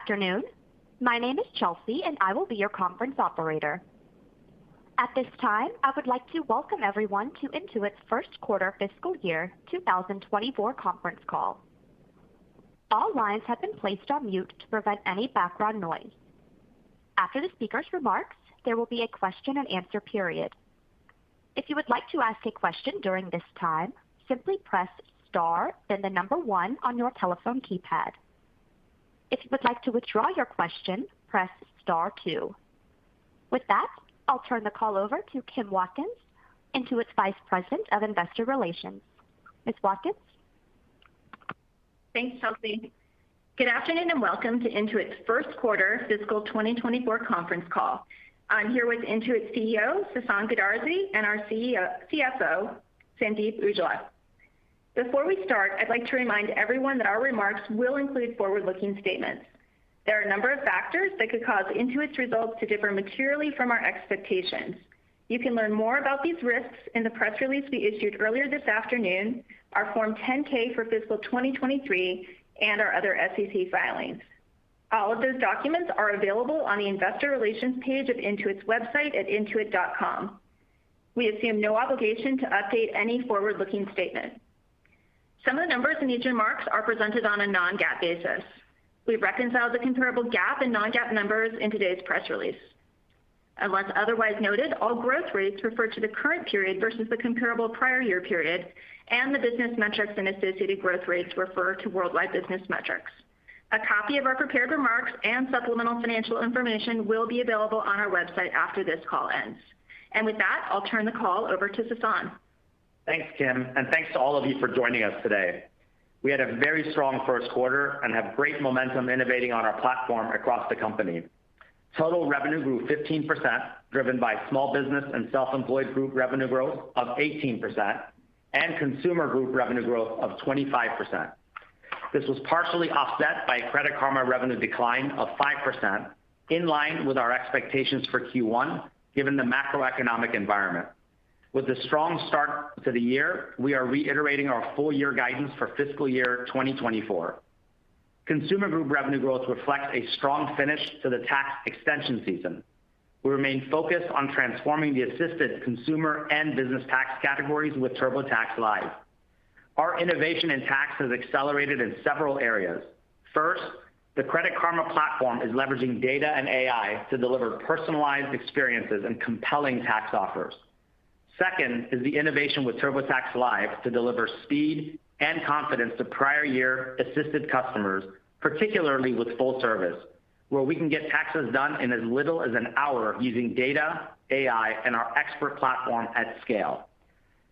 afternoon. My name is Chelsea, and I will be your conference operator. At this time, I would like to welcome everyone to Intuit's first quarter fiscal year 2024 conference call. All lines have been placed on mute to prevent any background noise. After the speaker's remarks, there will be a question and answer period. If you would like to ask a question during this time, simply press star, then the number 1 on your telephone keypad. If you would like to withdraw your question, press star 2. With that, I'll turn the call over to Kim Watkins, Intuit's Vice President of Investor Relations. Ms. Watkins? Thanks, Chelsea. Good afternoon and welcome to Intuit's first quarter fiscal 2024 conference call. I'm here with Intuit's CEO, Sasan Goodarzi, and our CFO, Sandeep Ujjwala. Before we start, I'd like to remind everyone that our remarks will include forward-looking statements. There are a number of factors that could cause Intuit's results to differ materially from our expectations. You can learn more about these risks in the press release we issued earlier this afternoon, our Form 10-K for fiscal 2023, and our other SEC filings. All of those documents are available on the Investor Relations page of Intuit's website at intuit.com. We assume no obligation to update any forward-looking statement. Some of the numbers in these remarks are presented on a non-GAAP basis. We've reconciled the comparable GAAP and non-GAAP numbers in today's press release. Unless otherwise noted, all growth rates refer to the current period versus the comparable prior year period, and the business metrics and associated growth rates refer to worldwide business metrics. A copy of our prepared remarks and supplemental financial information will be available on our website after this call ends. And with that, I'll turn the call over to Sasan. Thanks, Kim, and thanks to all of you for joining us today. We had a very strong first quarter and have great momentum innovating on our platform across the company. Total revenue grew 15%, driven by small business and self-employed group revenue growth of 18% and consumer group revenue growth of 25%. This was partially offset by a Credit Karma revenue decline of 5%, in line with our expectations for Q1, given the macroeconomic environment. With the strong start to the year, we are reiterating our full year guidance for fiscal year 2024. Consumer group revenue growth reflects a strong finish to the tax extension season. We remain focused on transforming the assisted consumer and business tax categories with TurboTax Live. Our innovation in tax has accelerated in several areas. First, the Credit Karma platform is leveraging data and AI to deliver personalized experiences and compelling tax offers. Second is the innovation with TurboTax Live to deliver speed and confidence to prior year assisted customers, particularly with full service, where we can get taxes done in as little as an hour using data, AI, and our expert platform at scale.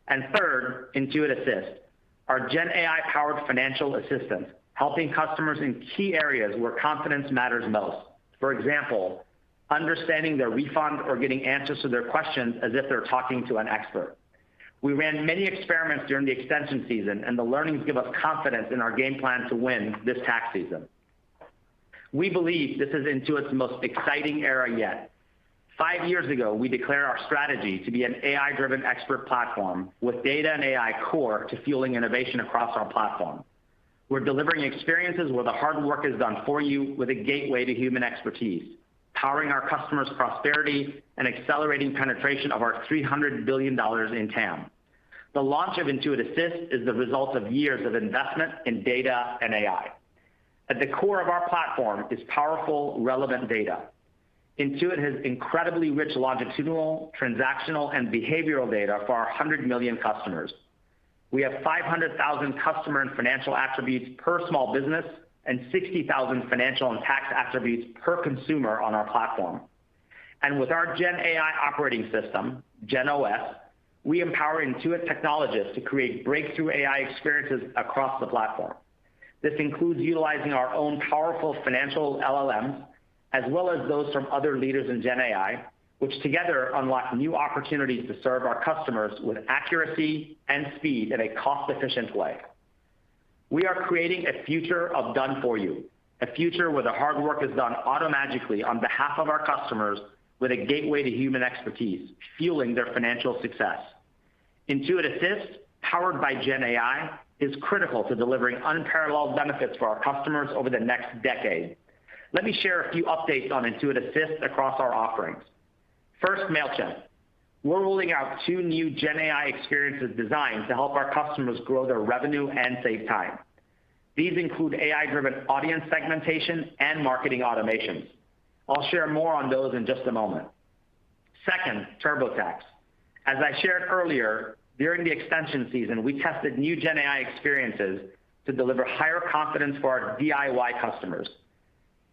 And third, Intuit Assist, our Gen AI-powered financial assistant, helping customers in key areas where confidence matters most. For example, understanding their refund or getting answers to their questions as if they're talking to an expert. We ran many experiments during the extension season, and the learnings give us confidence in our game plan to win this tax season. We believe this is Intuit's most exciting era yet. 5 years ago, we declared our strategy to be an AI-driven expert platform with data and AI core to fueling innovation across our platform. We're delivering experiences where the hard work is done for you with a gateway to human expertise, powering our customers' prosperity and accelerating penetration of our $300 billion in TAM. The launch of Intuit Assist is the result of years of investment in data and AI. At the core of our platform is powerful, relevant data. Intuit has incredibly rich longitudinal, transactional, and behavioral data for our 100 million customers. We have 500,000 customer and financial attributes per small business and 60,000 financial and tax attributes per consumer on our platform. And with our Gen AI operating system, Gen OS, we empower Intuit technologists to create breakthrough AI experiences across the platform. This includes utilizing our own powerful financial LLMs, as well as those from other leaders in Gen AI, which together unlock new opportunities to serve our customers with accuracy and speed in a cost-efficient way. We are creating a future of done for you, a future where the hard work is done automagically on behalf of our customers with a gateway to human expertise, fueling their financial success. Intuit Assist, powered by Gen AI, is critical to delivering unparalleled benefits for our customers over the next decade. let me share a few updates on Intuit Assist across our offerings. First, MailChimp. We're rolling out 2 new Gen AI experiences designed to help our customers grow their revenue and save time. These include AI-driven audience segmentation and marketing automations. I'll share more on those in just a moment. Second, TurboTax. As I shared earlier, during the extension season, we tested new Gen AI experiences to deliver higher confidence for our DIY customers.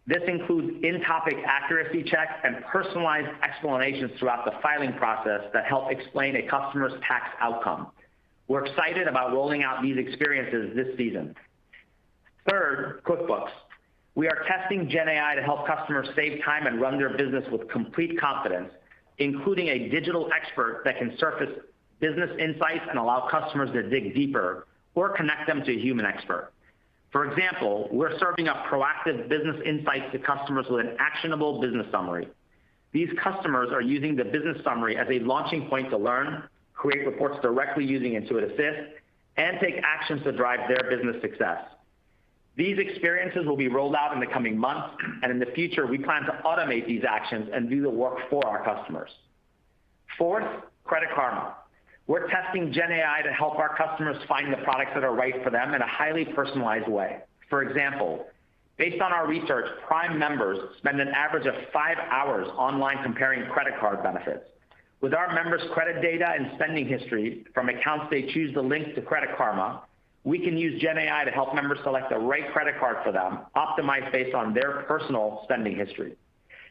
This includes in-topic accuracy checks and personalized explanations throughout the filing process that help explain a customer's tax outcome. We're excited about rolling out these experiences this season. Third, QuickBooks. We are testing Gen AI to help customers save time and run their business with complete confidence, including a digital expert that can surface business insights and allow customers to dig deeper or connect them to a human expert. For example, we're serving up proactive business insights to customers with an actionable business summary. These customers are using the business summary as a launching point to learn, create reports directly using Intuit Assist, and take actions to drive their business success. These experiences will be rolled out in the coming months, and in the future, we plan to automate these actions and do the work for our customers. Fourth, Credit Karma. We're testing Gen AI to help our customers find the products that are right for them in a highly personalized way. For example, based on our research, Prime members spend an average of 5 hours online comparing credit card benefits. With our members' credit data and spending history from accounts they choose to link to Credit Karma, we can use Gen AI to help members select the right credit card for them, optimized based on their personal spending history.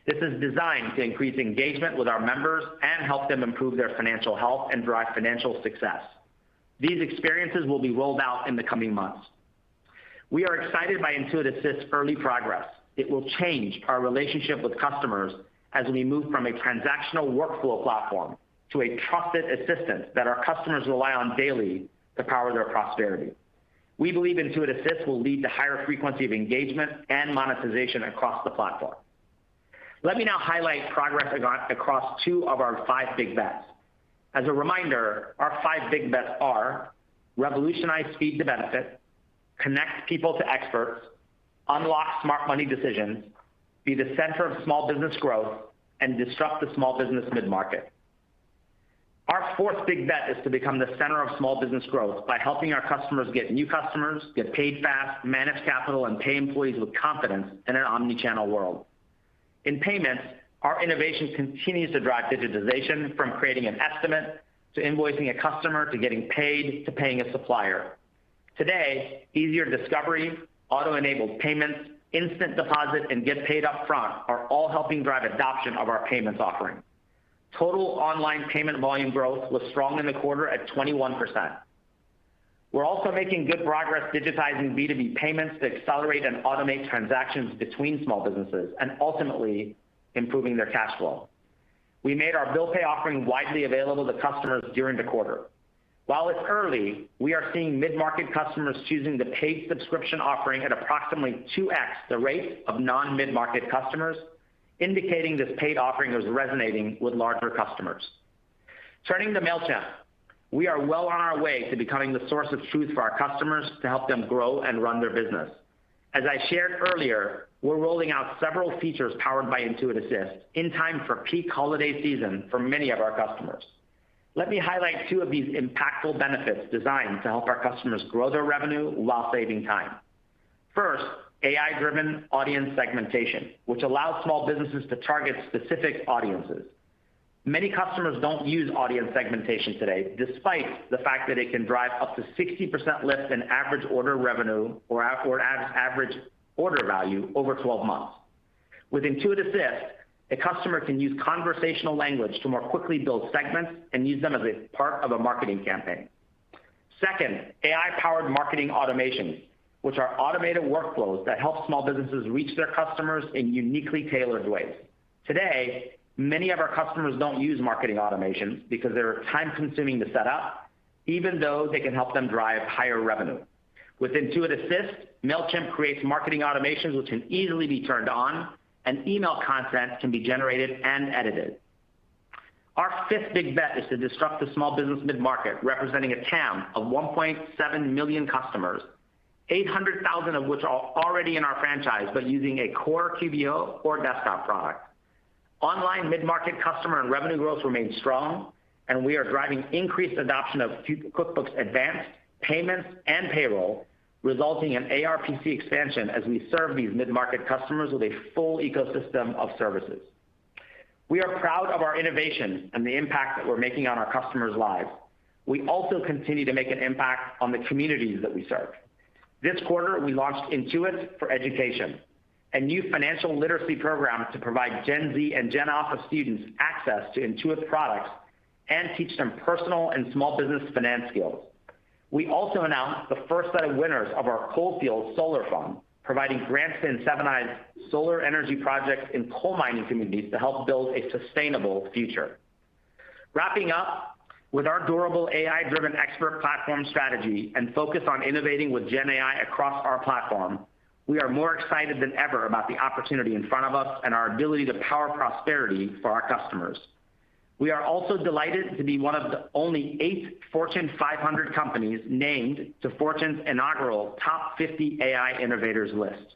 This is designed to increase engagement with our members and help them improve their financial health and drive financial success. These experiences will be rolled out in the coming months. We are excited by Intuit Assist's early progress. It will change our relationship with customers as we move from a transactional workflow platform to a trusted assistant that our customers rely on daily to power their prosperity. We believe Intuit Assist will lead to higher frequency of engagement and monetization across the platform. Let me now highlight progress across 2 of our 5 big bets. As a reminder, our 5 big bets are revolutionize speed to benefit, connect people to experts, unlock smart money decisions, be the center of small business growth, and disrupt the small business mid-market. Our 4th big bet is to become the center of small business growth by helping our customers get new customers, get paid fast, manage capital, and pay employees with confidence in an omni-channel world. In payments, our innovation continues to drive digitization from creating an estimate to invoicing a customer to getting paid to paying a supplier. Today, easier discovery, auto-enabled payments, instant deposit, and get paid up front are all helping drive adoption of our payments offering. Total online payment volume growth was strong in the quarter at 21%. We're also making good progress digitizing B2B payments to accelerate and automate transactions between small businesses and ultimately improving their cash flow. We made our bill pay offering widely available to customers during the quarter. While it's early, we are seeing mid-market customers choosing the paid subscription offering at approximately 2x the rate of non-mid-market customers, indicating this paid offering is resonating with larger customers. Turning to MailChimp, we are well on our way to becoming the source of truth for our customers to help them grow and run their business. As I shared earlier, we're rolling out several features powered by Intuit Assist in time for peak holiday season for many of our customers. Let me highlight 2 of these impactful benefits designed to help our customers grow their revenue while saving time. First, AI-driven audience segmentation, which allows small businesses to target specific audiences. Many customers don't use audience segmentation today, despite the fact that it can drive up to 60% lift in average order revenue or average order value over 12 months. With Intuit Assist, a customer can use conversational language to more quickly build segments and use them as a part of a marketing campaign. Second, AI-powered marketing automations, which are automated workflows that help small businesses reach their customers in uniquely tailored ways. Today, many of our customers don't use marketing automations because they're time-consuming to set up, even though they can help them drive higher revenue. With Intuit Assist, MailChimp creates marketing automations which can easily be turned on, and email content can be generated and edited. Our 5th big bet is to disrupt the small business mid-market, representing a TAM of 1.7 million customers 800,000 of which are already in our franchise, but using a core QBO or desktop product. Online mid-market customer and revenue growth remains strong, and we are driving increased adoption of QuickBooks Advanced, Payments, and Payroll, resulting in ARPC expansion as we serve these mid-market customers with a full ecosystem of services. We are proud of our innovation and the impact that we're making on our customers' lives. We also continue to make an impact on the communities that we serve. This quarter, we launched Intuit for Education, a new financial literacy program to provide Gen Z and Gen Alpha students access to Intuit products and teach them personal and small business finance skills. We also announced the first set of winners of our Coalfield Solar Fund, providing grants to incentivize solar energy projects in coal mining communities to help build a sustainable future. Wrapping up, with our durable AI-driven expert platform strategy and focus on innovating with Gen AI across our platform, we are more excited than ever about the opportunity in front of us and our ability to power prosperity for our customers. We are also delighted to be one of the only 8 Fortune 500 companies named to Fortune's inaugural Top 50 AI Innovators list.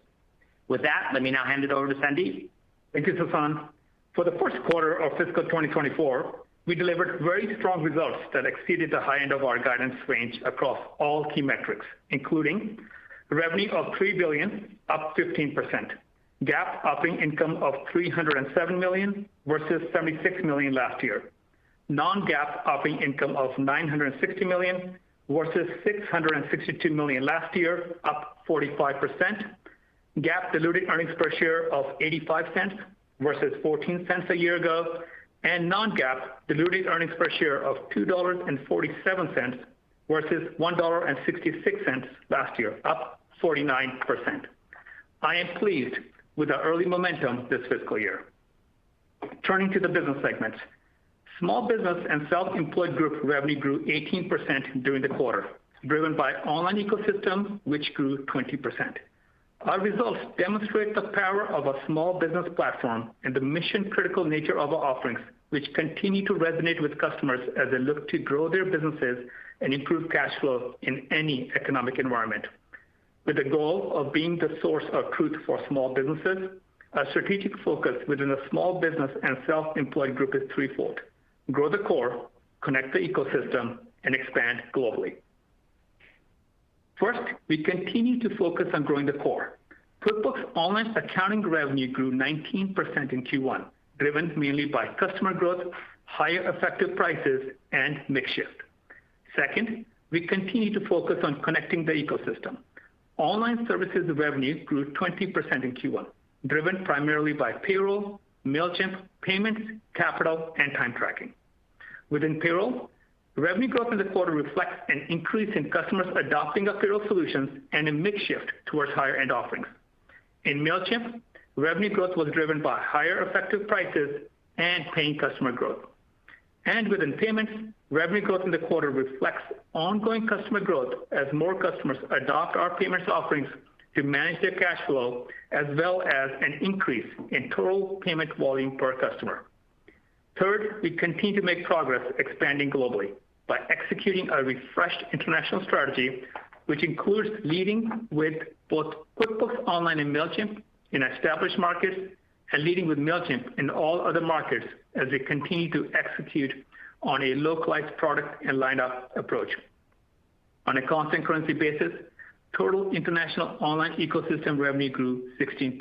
With that, let me now hand it over to Sandeep. Thank you, Sasan. For the first quarter of fiscal 2024, we delivered very strong results that exceeded the high end of our guidance range across all key metrics, including revenue of $3 billion, up 15%, GAAP operating income of $307 million versus $76 million last year, non-GAAP operating income of $960 million versus $662 million last year, up 45%, GAAP diluted earnings per share of 85 cents versus 14 cents a year ago, and non-GAAP diluted earnings per share of $2.47 versus $1.66 last year, up 49%. I am pleased with our early momentum this fiscal year. Turning to the business segments, Small Business and Self-Employed Group revenue grew 18% during the quarter, driven by Online Ecosystem, which grew 20%. Our results demonstrate the power of a small business platform and the mission-critical nature of our offerings, which continue to resonate with customers as they look to grow their businesses and improve cash flow in any economic environment. With the goal of being the source of truth for small businesses, our strategic focus within the Small Business and Self-Employed Group is threefold: grow the core, connect the ecosystem, and expand globally. First, we continue to focus on growing the core. QuickBooks Online accounting revenue grew 19% in Q1, driven mainly by customer growth, higher effective prices, and mix shift. Second, we continue to focus on connecting the ecosystem. Online services revenue grew 20% in Q1, driven primarily by Payroll, MailChimp, Payments, Capital, and Time Tracking. Within Payroll, revenue growth in the quarter reflects an increase in customers adopting our payroll solutions and a mix shift towards higher-end offerings. In MailChimp, revenue growth was driven by higher effective prices and paying customer growth. And within Payments, revenue growth in the quarter reflects ongoing customer growth as more customers adopt our payments offerings to manage their cash flow, as well as an increase in total payment volume per customer. Third, we continue to make progress expanding globally by executing a refreshed international strategy, which includes leading with both QuickBooks Online and MailChimp in established markets and leading with MailChimp in all other markets as we continue to execute on a localized product and lineup approach. On a constant currency basis, total international Online Ecosystem revenue grew 16%.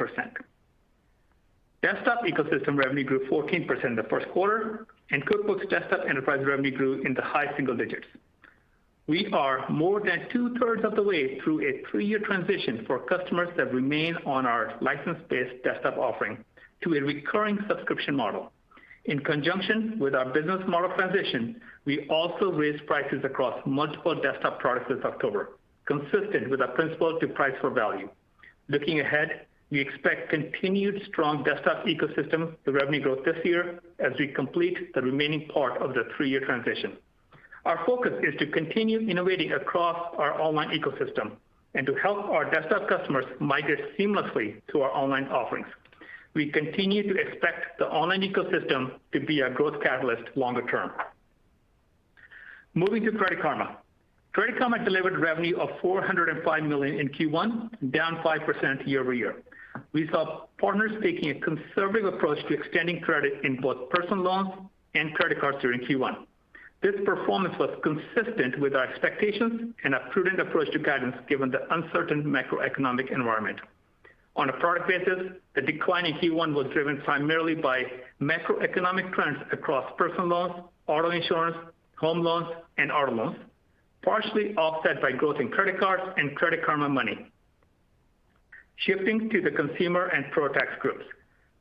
Desktop Ecosystem revenue grew 14% in the first quarter, and QuickBooks Desktop Enterprise revenue grew in the high single digits. We are more than two-thirds of the way through a 3-year transition for customers that remain on our license-based desktop offering to a recurring subscription model. In conjunction with our business model transition, we also raised prices across multiple desktop products this October, consistent with our principle to price for value. Looking ahead, we expect continued strong Desktop Ecosystem revenue growth this year as we complete the remaining part of the 3-year transition. Our focus is to continue innovating across our Online Ecosystem and to help our desktop customers migrate seamlessly to our online offerings. We continue to expect the Online Ecosystem to be a growth catalyst longer term. Moving to Credit Karma. Credit Karma delivered revenue of $405 million in Q1, down 5% year-over-year. We saw partners taking a conservative approach to extending credit in both personal loans and credit cards during Q1. This performance was consistent with our expectations and a prudent approach to guidance given the uncertain macroeconomic environment. On a product basis, the decline in Q1 was driven primarily by macroeconomic trends across personal loans, auto insurance, home loans, and auto loans, partially offset by growth in credit cards and Credit Karma Money. Shifting to the consumer and Pro Tax groups.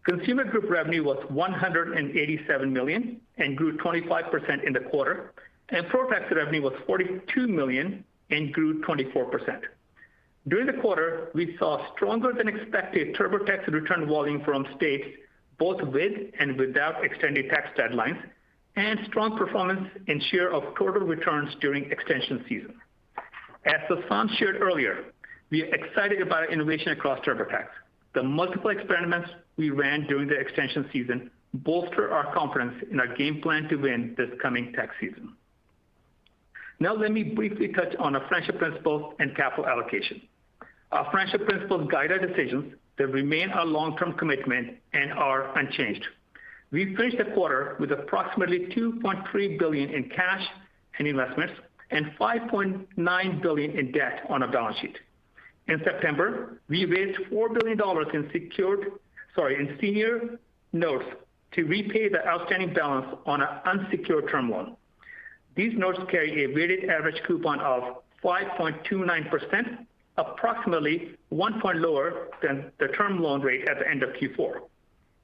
Consumer group revenue was $187 million and grew 25% in the quarter, and Pro Tax revenue was $42 million and grew 24%. During the quarter, we saw stronger than expected TurboTax return volume from states both with and without extended tax deadlines, and strong performance in share of total returns during extension season. As Sasan shared earlier, we are excited about our innovation across TurboTax. The multiple experiments we ran during the extension season bolster our confidence in our game plan to win this coming tax season. Now let me briefly touch on our financial principles and capital allocation. Our financial principles guide our decisions that remain our long-term commitment and are unchanged. We finished the quarter with approximately $2.3 billion in cash and investments and $5.9 billion in debt on our balance sheet. In September, we raised $4 billion in senior notes to repay the outstanding balance on an unsecured term loan. These notes carry a weighted average coupon of 5.29%, approximately 1 point lower than the term loan rate at the end of Q4.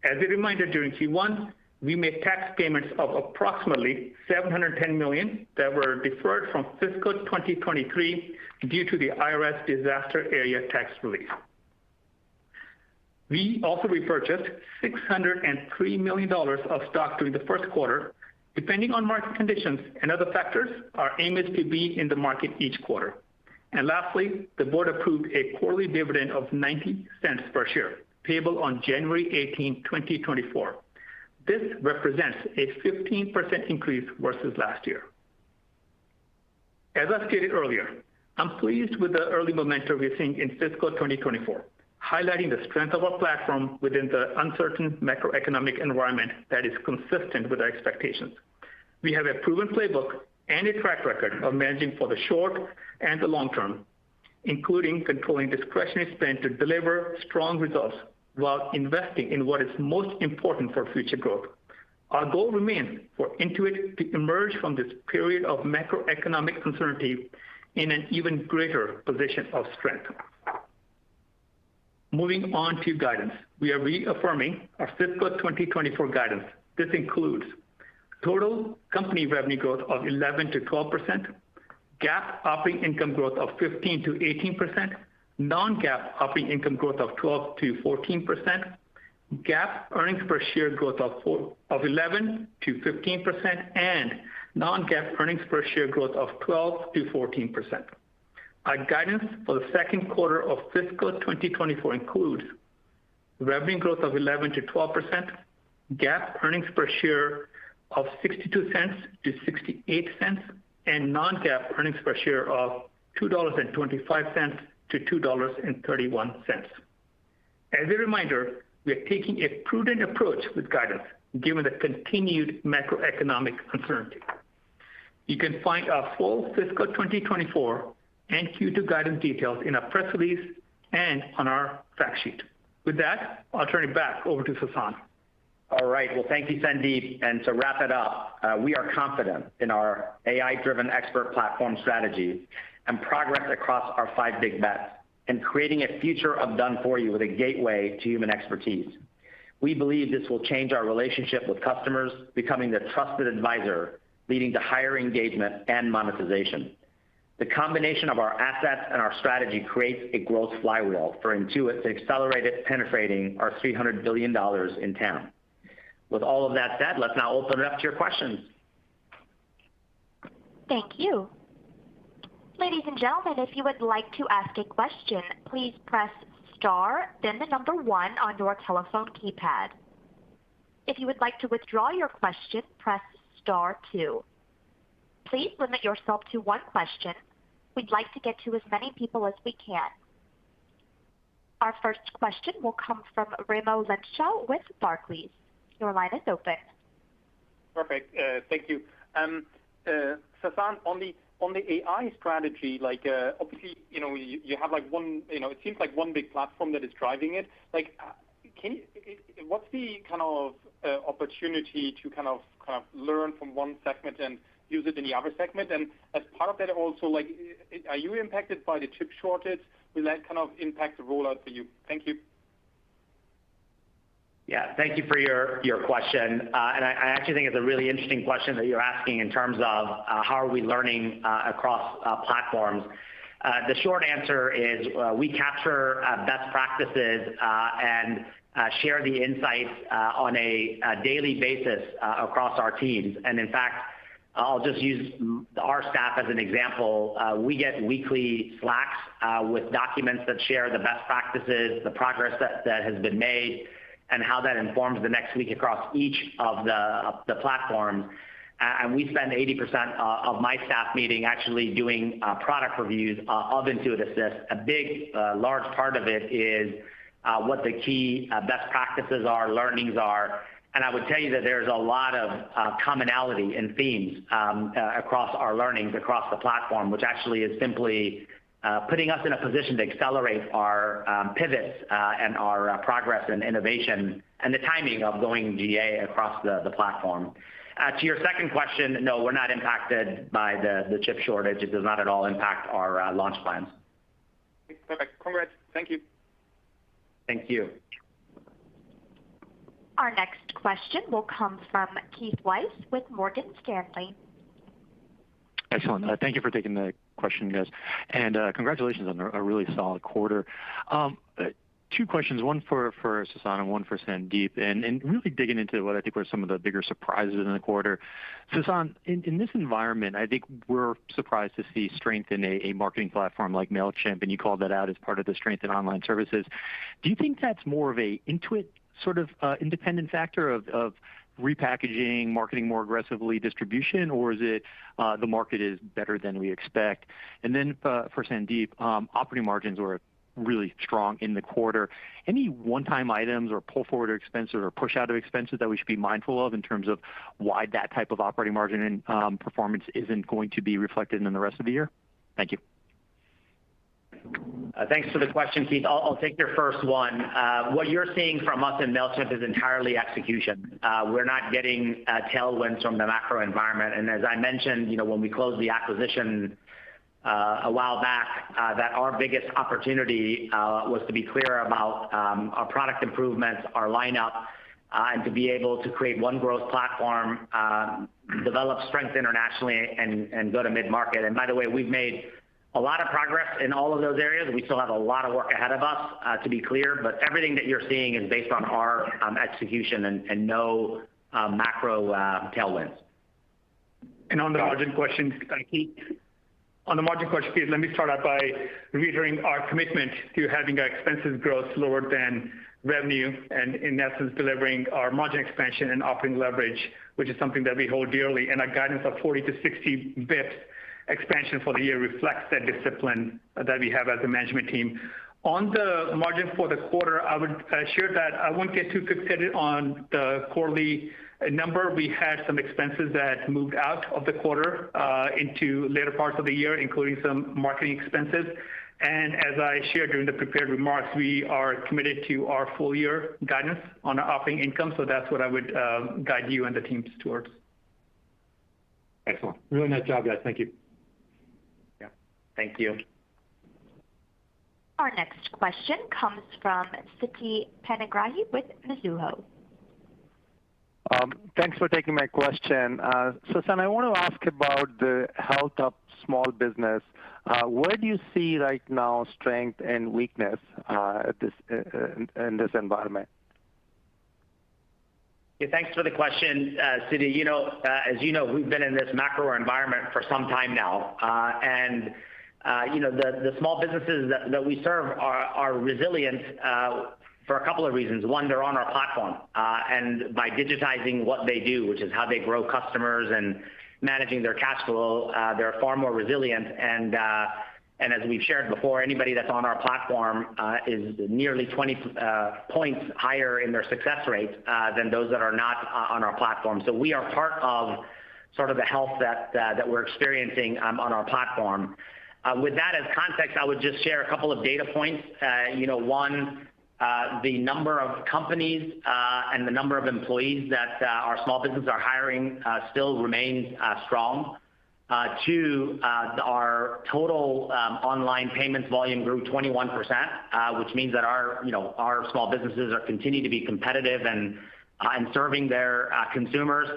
As a reminder, during Q1, we made tax payments of approximately $710 million that were deferred from fiscal 2023 due to the IRS disaster area tax relief. We also repurchased $603 million of stock during the first quarter. Depending on market conditions and other factors, our aim is to be in the market each quarter. And lastly, the board approved a quarterly dividend of 90 cents per share, payable on January 18, 2024. This represents a 15% increase versus last year. As I stated earlier, I'm pleased with the early momentum we're seeing in fiscal 2024, highlighting the strength of our platform within the uncertain macroeconomic environment that is consistent with our expectations. We have a proven playbook and a track record of managing for the short and the long term, including controlling discretionary spend to deliver strong results while investing in what is most important for future growth. Our goal remains for Intuit to emerge from this period of macroeconomic uncertainty in an even greater position of strength. Moving on to guidance. We are reaffirming our fiscal 2024 guidance. This includes total company revenue growth of 11 to 12%, GAAP operating income growth of 15 to 18%, non-GAAP operating income growth of 12 to 14%, GAAP earnings per share growth of 11 to 15%, and non-GAAP earnings per share growth of 12 to 14%. Our guidance for the second quarter of fiscal 2024 includes revenue growth of 11 to 12%, GAAP earnings per share of 62 cents to 68 cents, and non-GAAP earnings per share of $2.25 to $2.31. As a reminder, we are taking a prudent approach with guidance given the continued macroeconomic uncertainty. You can find our full fiscal 2024 and Q2 guidance details in our press release and on our fact sheet. With that, I'll turn it back over to Sasan. All right. Well, thank you, Sandeep. And to wrap it up, we are confident in our AI-driven expert platform strategy and progress across our 5 big bets and creating a future of done for you with a gateway to human expertise. We believe this will change our relationship with customers, becoming the trusted advisor, leading to higher engagement and monetization. The combination of our assets and our strategy creates a growth flywheel for Intuit to accelerate it, penetrating our $300 billion in TAM. With all of that said, let's now open it up to your questions. Thank you. Ladies and gentlemen, if you would like to ask a question, please press star, then the number 1 on your telephone keypad. If you would like to withdraw your question, press star 2. Please limit yourself to 1 question We'd like to get to as many people as we can. Our first question will come from Raimo Lenschow with Barclays. Your line is open. Perfect. Thank you. Sasan, on the AI strategy, obviously, you have one, it seems like one big platform that is driving it. What's the kind of opportunity to kind of learn from one segment and use it in the other segment? And as part of that also, are you impacted by the chip shortage? Will that kind of impact the rollout for you? Thank you. Yeah, thank you for your question. And I actually think it's a really interesting question that you're asking in terms of how are we learning across platforms. The short answer is we capture best practices and share the insights on a daily basis across our teams. And in fact, I'll just use our staff as an example. We get weekly Slacks with documents that share the best practices, the progress that has been made, and how that informs the next week across each of the platforms. And we spend 80% of my staff meeting actually doing product reviews of Intuit Assist. A big, large part of it is what the key best practices are, learnings are. And I would tell you that there's a lot of commonality and themes across our learnings across the platform, which actually is simply putting us in a position to accelerate our pivots and our progress and innovation and the timing of going GA across the platform. To your second question, no, we're not impacted by the chip shortage. It does not at all impact our launch plans. Perfect. Congrats. Thank you. Thank you. Our next question will come from Keith Weiss with Morgan Stanley. Excellent. Thank you for taking the question, guys. And congratulations on a really solid quarter. Two questions, one for Sasan and one for Sandeep, and really digging into what I think were some of the bigger surprises in the quarter. Sasan, in this environment, I think we're surprised to see strength in a marketing platform like MailChimp, and you called that out as part of the strength in online services. Do you think that's more of a Intuit sort of independent factor of repackaging, marketing more aggressively, distribution, or is it the market is better than we expect? And then for Sandeep, operating margins were really strong in the quarter. Any one-time items or pull forward expenses or push out of expenses that we should be mindful of in terms of why that type of operating margin and performance isn't going to be reflected in the rest of the year? Thank you. Thanks for the question, Keith. I'll take your first one. What you're seeing from us in MailChimp is entirely execution. We're not getting tailwinds from the macro environment. And as I mentioned, when we closed the acquisition a while back, that our biggest opportunity was to be clear about our product improvements, our lineup, and to be able to create one growth platform, develop strength internationally, and go to mid-market. And by the way, we've made a lot of progress in all of those areas. We still have a lot of work ahead of us, to be clear, but everything that you're seeing is based on our execution and no macro tailwinds. And on the margin question, Keith, let me start out by reiterating our commitment to having our expenses grow slower than revenue, and in essence, delivering our margin expansion and operating leverage, which is something that we hold dearly. And our guidance of 40 to 60 basis points expansion for the year reflects that discipline that we have as a management team. On the margin for the quarter, I would share that I won't get too fixated on the quarterly number. We had some expenses that moved out of the quarter into later parts of the year, including some marketing expenses. And as I shared during the prepared remarks, we are committed to our full year guidance on our operating income. So that's what I would guide you and the teams towards. Excellent. Really nice job, guys. Thank you. Yeah. Thank you. Our next question comes from Siti Panigrahi with Mizuho. Thanks for taking my question. Sasan, I want to ask about the health of small business. Where do you see right now strength and weakness in this environment? Yeah, thanks for the question, Siti. As you know, we've been in this macro environment for some time now. The small businesses that we serve are resilient for a couple of reasons. One, they're on our platform. And by digitizing what they do, which is how they grow customers and managing their cash flow. They're far more resilient, and as we've shared before, anybody that's on our platform is nearly 20 points higher in their success rate than those that are not on our platform. So we are part of sort of the health that we're experiencing on our platform. With that as context, I would just share a couple of data points. One, the number of companies and the number of employees that our small businesses are hiring still remains strong. Two, our total online payments volume grew 21%, which means that our small businesses are continue to be competitive and serving their consumers.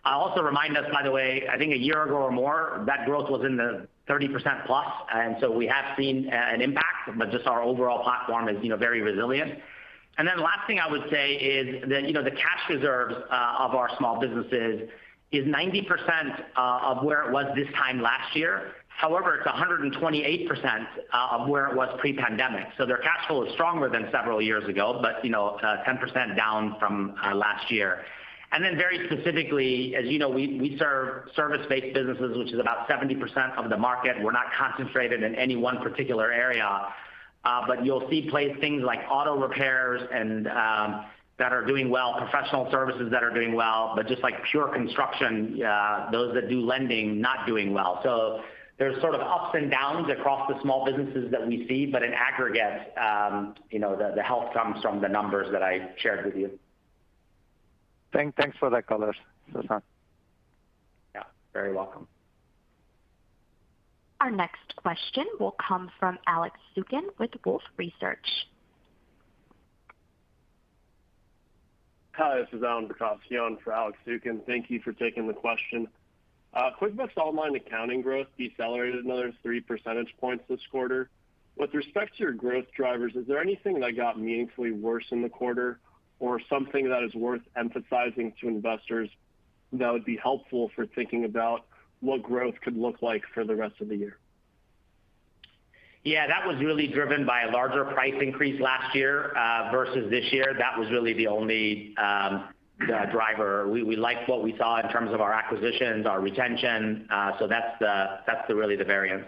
I'll also remind us, by the way, I think a year ago or more, that growth was in the 30% plus, and so we have seen an impact, but just our overall platform is very resilient. And then the last thing I would say is that the cash reserves of our small businesses is 90% of where it was this time last year. However, it's 128% of where it was pre-pandemic. So their cash flow is stronger than several years ago, but 10% down from last year. And then very specifically, as you know, we serve service-based businesses, which is about 70% of the market. We're not concentrated in any one particular area, but you'll see things like auto repairs and that are doing well, professional services that are doing well, but just like pure construction, those that do lending not doing well. So there's sort of ups and downs across the small businesses that we see, but in aggregate, the health comes from the numbers that I shared with you. Thanks for that color, Sasan. Yeah, very welcome. Our next question will come from Alex Zukin with Wolfe Research. Hi, this is Alan Bacassion for Alex Zukin. Thank you for taking the question. QuickBooks Online accounting growth decelerated another 3 percentage points this quarter. With respect to your growth drivers, is there anything that got meaningfully worse in the quarter, or something that is worth emphasizing to investors that would be helpful for thinking about what growth could look like for the rest of the year? Yeah, that was really driven by a larger price increase last year versus this year. That was really the only driver. We liked what we saw in terms of our acquisitions, our retention. So that's really the variance.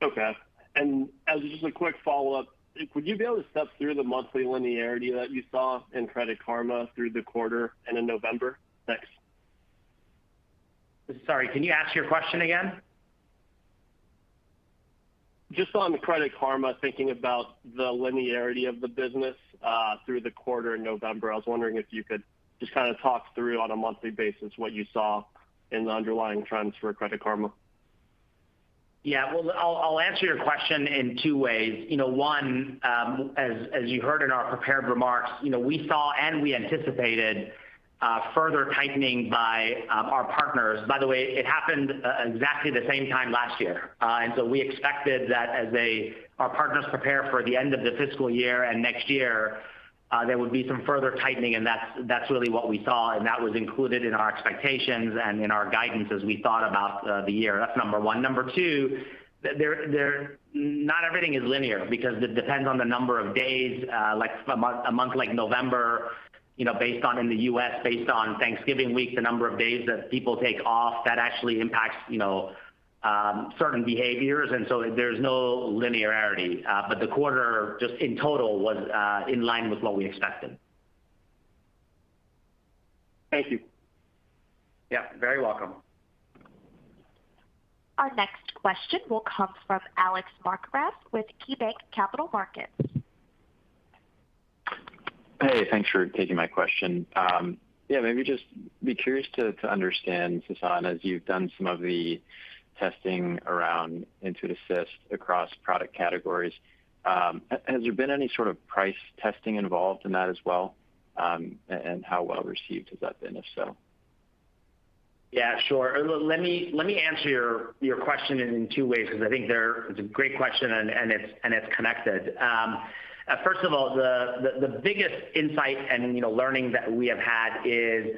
Okay. And as just a quick follow-up, would you be able to step through the monthly linearity that you saw in Credit Karma through the quarter and in November? Thanks. Sorry, can you ask your question again? Just on the Credit Karma, thinking about the linearity of the business through the quarter in November, I was wondering if you could just kind of talk through on a monthly basis what you saw in the underlying trends for Credit Karma. Yeah, well, I'll answer your question in two ways. One, as you heard in our prepared remarks, we saw and we anticipated further tightening by our partners. By the way, it happened exactly the same time last year. And so we expected that as our partners prepare for the end of the fiscal year and next year, there would be some further tightening, and that's really what we saw, and that was included in our expectations and in our guidance as we thought about the year. That's number one. Number two, not everything is linear because it depends on the number of days, like a month like November, based on in the U.S., based on Thanksgiving week, the number of days that people take off, that actually impacts, certain behaviors. And so there's no linearity, but the quarter just in total was in line with what we expected. Thank you. Yeah, very welcome. Our next question will come from Alex Markgraff with KeyBanc Capital Markets. Hey, thanks for taking my question. Maybe just be curious to understand, Sasan, as you've done some of the testing around Intuit Assist across product categories, has there been any sort of price testing involved in that as well? And how well received has that been, if so? Yeah, sure. Let me answer your question in two ways because I think it's a great question and it's connected. First of all, the biggest insight and learning that we have had is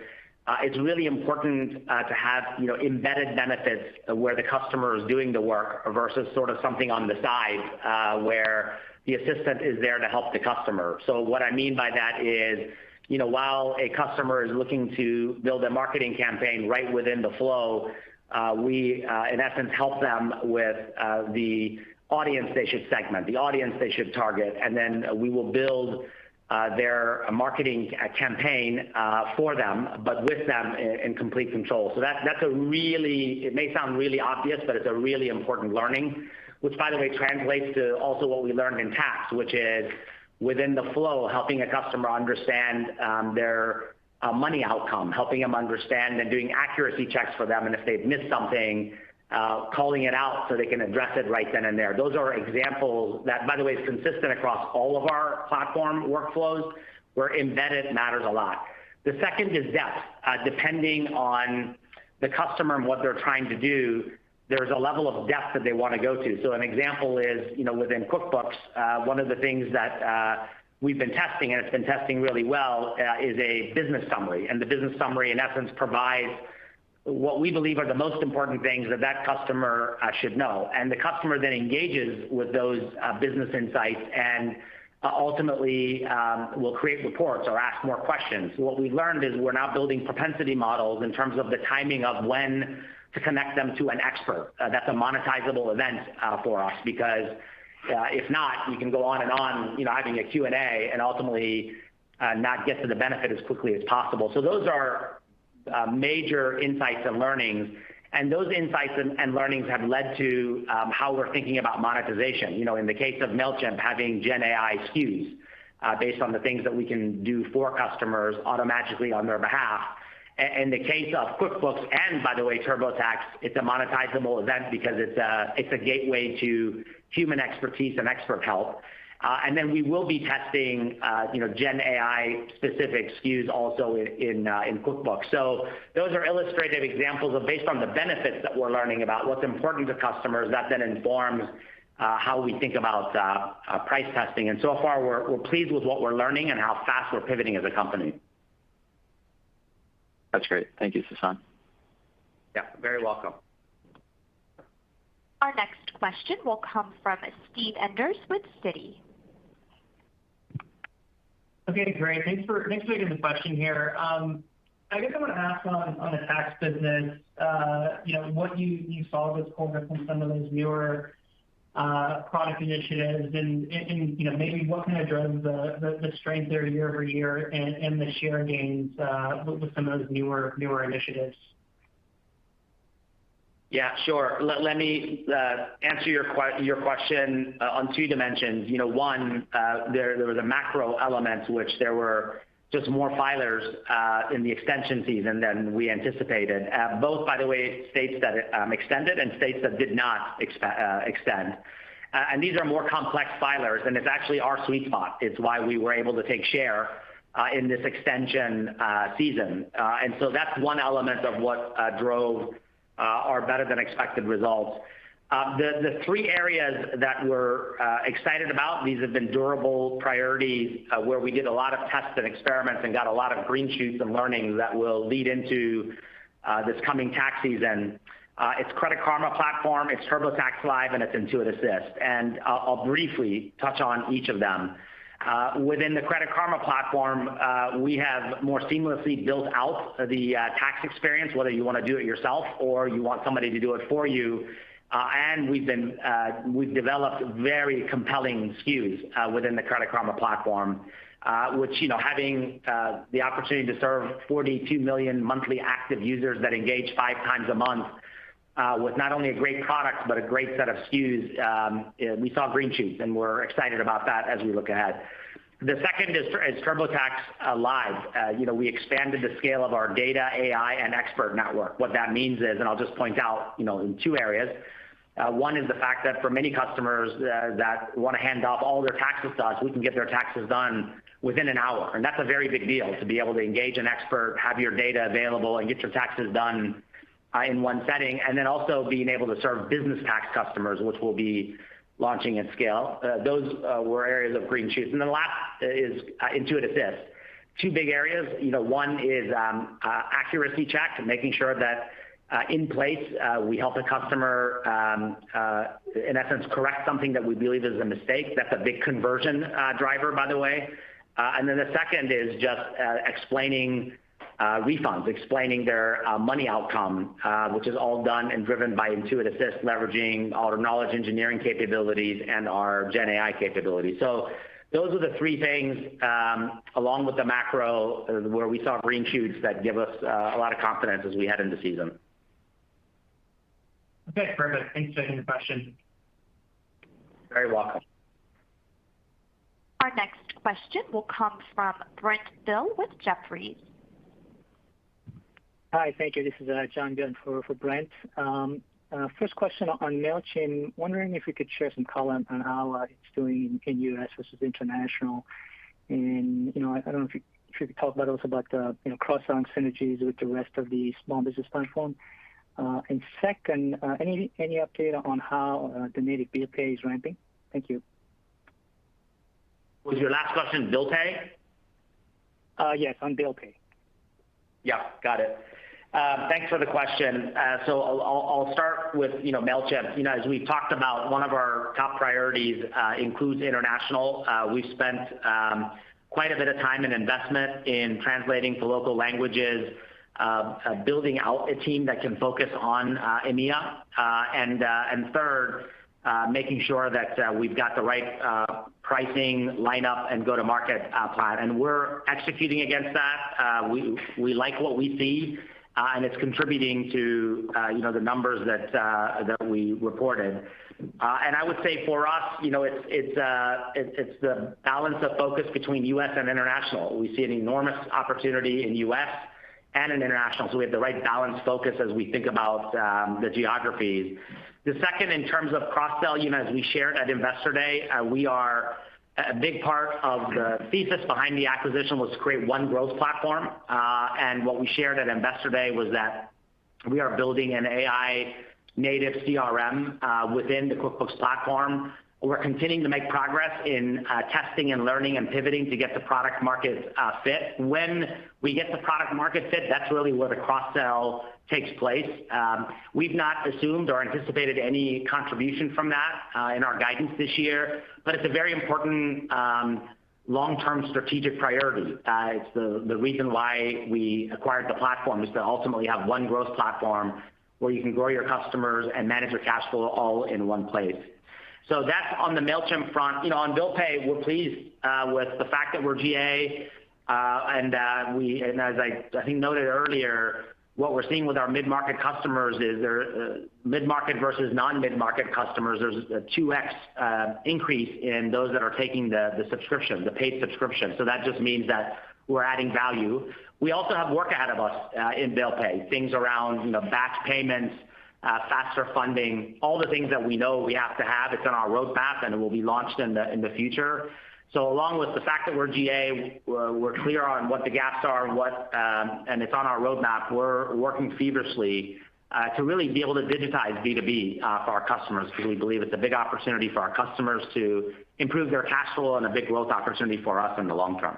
it's really important to have embedded benefits where the customer is doing the work versus sort of something on the side where the assistant is there to help the customer. So what I mean by that is while a customer is looking to build a marketing campaign right within the flow, we, in essence, help them with the audience they should segment, the audience they should target, and then we will build their marketing campaign for them, but with them in complete control. So that's it may sound really obvious, but it's a really important learning, which, by the way, translates to also what we learned in tax, which is within the flow, helping a customer understand their money outcome, helping them understand and doing accuracy checks for them, and if they've missed something, calling it out so they can address it right then and there. Those are examples that, by the way, is consistent across all of our platform workflows, where embedded matters a lot. The second is depth. Depending on the customer and what they're trying to do, there's a level of depth that they want to go to. So an example is, within QuickBooks, one of the things that we've been testing, and it's been testing really well, is a business summary. And the business summary, in essence, provides what we believe are the most important things that customer should know. And the customer then engages with those business insights and ultimately will create reports or ask more questions. What we've learned is we're now building propensity models in terms of the timing of when to connect them to an expert. That's a monetizable event for us, because if not, you can go on and on, having a Q&A and ultimately not get to the benefit as quickly as possible. So those are major insights and learnings, and those insights and learnings have led to how we're thinking about monetization. In the case of MailChimp, having Gen AI SKUs based on the things that we can do for customers automatically on their behalf. In the case of QuickBooks and, by the way, TurboTax, it's a monetizable event because it's a gateway to human expertise and expert help. And then we will be testing, Gen AI specific SKUs also in QuickBooks. So those are illustrative examples of, based on the benefits that we're learning about what's important to customers, that then informs how we think about price testing. And so far, we're pleased with what we're learning and how fast we're pivoting as a company. That's great. Thank you, Sasan. Yeah, very welcome. Our next question will come from Steve Enders with Citi. Okay, great. Thanks for taking the question here. I guess I want to ask on the tax business, what you saw this quarter from some of those newer product initiatives, and maybe what kind of drove the strength there year over year and the share gains with some of those newer initiatives. Yeah, sure. Let me answer your question on two dimensions. One, there was a macro element, which there were just more filers in the extension season than we anticipated. Both, by the way, states that extended and states that did not extend. And these are more complex filers, and it's actually our sweet spot. It's why we were able to take share in this extension season. And so that's one element of what drove our better than expected results. The three areas that we're excited about, these have been durable priorities where we did a lot of tests and experiments and got a lot of green shoots and learnings that will lead into this coming tax season. It's Credit Karma platform, it's TurboTax Live, and it's Intuit Assist. And I'll briefly touch on each of them. Within the Credit Karma platform, we have more seamlessly built out the tax experience, whether you want to do it yourself or you want somebody to do it for you. And we've developed very compelling SKUs within the Credit Karma platform, which, having the opportunity to serve 42 million monthly active users that engage 5 times a month with not only a great product but a great set of SKUs, we saw green shoots, and we're excited about that as we look ahead. The second is TurboTax Live. We expanded the scale of our data, AI, and expert network. What that means is, and I'll just point out, in two areas. One is the fact that for many customers that want to hand off all their taxes to us, we can get their taxes done within an hour. And that's a very big deal, to be able to engage an expert, have your data available, and get your taxes done in one setting, and then also being able to serve business tax customers, which will be launching at scale. Those were areas of green shoots. And then last is Intuit Assist. Two big areas. One is accuracy check, making sure that in place we help a customer, in essence, correct something that we believe is a mistake. That's a big conversion driver, by the way. And then the second is just explaining refunds, explaining their money outcome, which is all done and driven by Intuit Assist, leveraging our knowledge engineering capabilities and our Gen AI capabilities. So those are the three things, along with the macro, where we saw green shoots that give us a lot of confidence as we head into season. Okay, perfect. Thanks for taking the question. Very welcome. Our next question will come from Brent Thill with Jefferies. Hi, thank you. This is John Gunn for Brent. First question on MailChimp. Wondering if you could share some color on how it's doing in U.S. versus international. And, I don't know if you could talk about also about the, cross-selling synergies with the rest of the small business platform. And second, any update on how the native bill pay is ramping? Thank you. Was your last question bill pay? Yes, on bill pay. Yeah, got it. Thanks for the question. So I'll start with MailChimp. As we've talked about, one of our top priorities includes international. We've spent quite a bit of time and investment in translating to local languages, building out a team that can focus on EMEA, and third, making sure that we've got the right pricing lineup and go-to-market plan. And we're executing against that. We like what we see, and it's contributing to the numbers that we reported. And I would say for us, it's the balance of focus between U.S. and international. We see an enormous opportunity in U.S. and in international, so we have the right balance focus as we think about the geographies. The second, in terms of cross-sell, as we shared at Investor Day, we are a big part of the thesis behind the acquisition was to create one growth platform. And what we shared at Investor Day was that we are building an AI native CRM within the QuickBooks platform. We're continuing to make progress in testing and learning and pivoting to get the product market fit. When we get the product market fit, that's really where the cross-sell takes place. We've not assumed or anticipated any contribution from that in our guidance this year, but it's a very important long-term strategic priority. It's the reason why we acquired the platform, is to ultimately have one growth platform where you can grow your customers and manage your cash flow all in one place. So that's on the MailChimp front. On bill pay, we're pleased with the fact that we're GA, and as I think noted earlier, what we're seeing with our mid-market customers is there mid-market versus non-mid-market customers. There's a 2x increase in those that are taking the subscription, the paid subscription. So that just means that we're adding value. We also have work ahead of us in bill pay, things around batch payments, faster funding, all the things that we know we have to have. It's on our roadmap and it will be launched in the future. So along with the fact that we're GA, we're clear on what the gaps are and it's on our roadmap. We're working feverishly to really be able to digitize B2B for our customers, because we believe it's a big opportunity for our customers to improve their cash flow and a big growth opportunity for us in the long term.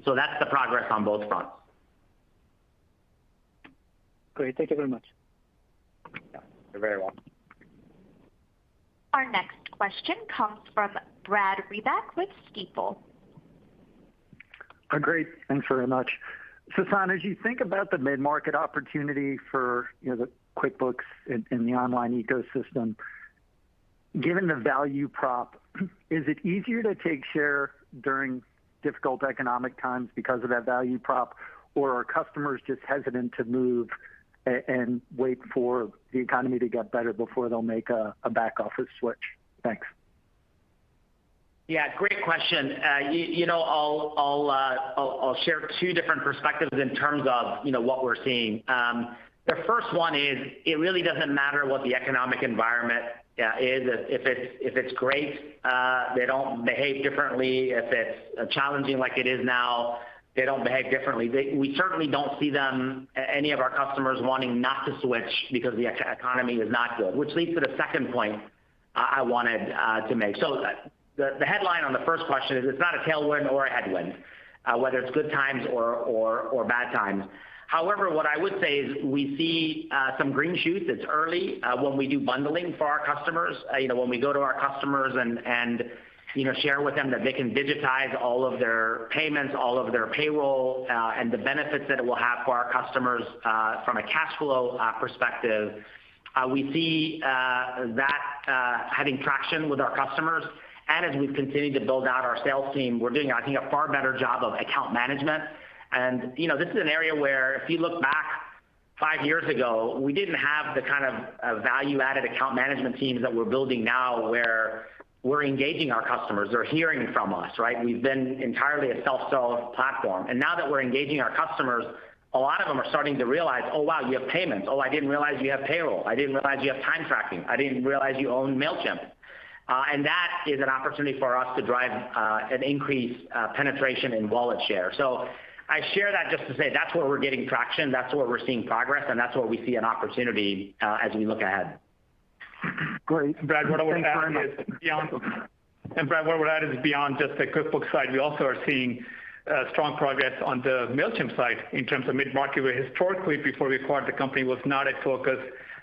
So that's the progress on both fronts. Great. Thank you very much. Yeah, you're very welcome. Our next question comes from Brad Reback with Stifel. Great. Thanks very much. Sasan, as you think about the mid-market opportunity for the QuickBooks in the online ecosystem, given the value prop, is it easier to take share during difficult economic times because of that value prop, or are customers just hesitant to move and wait for the economy to get better before they'll make a back office switch? Thanks. Yeah, great question. I'll share two different perspectives in terms of what we're seeing. The first one is it really doesn't matter what the economic environment is. If it's great, they don't behave differently. If it's challenging like it is now, they don't behave differently. We certainly don't see any of our customers wanting not to switch because the economy is not good, which leads to the second point I wanted to make. So the headline on the first question is it's not a tailwind or a headwind, whether it's good times or bad times. However, what I would say is we see some green shoots. It's early when we do bundling for our customers. When we go to our customers and share with them that they can digitize all of their payments, all of their payroll, and the benefits that it will have for our customers from a cash flow perspective. We see that having traction with our customers. And as we've continued to build out our sales team, we're doing, I think, a far better job of account management. And, this is an area where if you look back 5 years ago, we didn't have the kind of value-added account management teams that we're building now where we're engaging our customers. They're hearing from us, right? We've been entirely a self-serve platform. And now that we're engaging our customers, a lot of them are starting to realize, oh, wow, you have payments. Oh, I didn't realize you have payroll. I didn't realize you have time tracking. I didn't realize you own MailChimp. And that is an opportunity for us to drive an increased penetration in wallet share. So I share that just to say that's where we're getting traction, that's where we're seeing progress, and that's where we see an opportunity as we look ahead. Great. Brad, what I would add is beyond just the QuickBooks side, we also are seeing strong progress on the MailChimp side in terms of mid-market, where historically, before we acquired the company, was not a focus.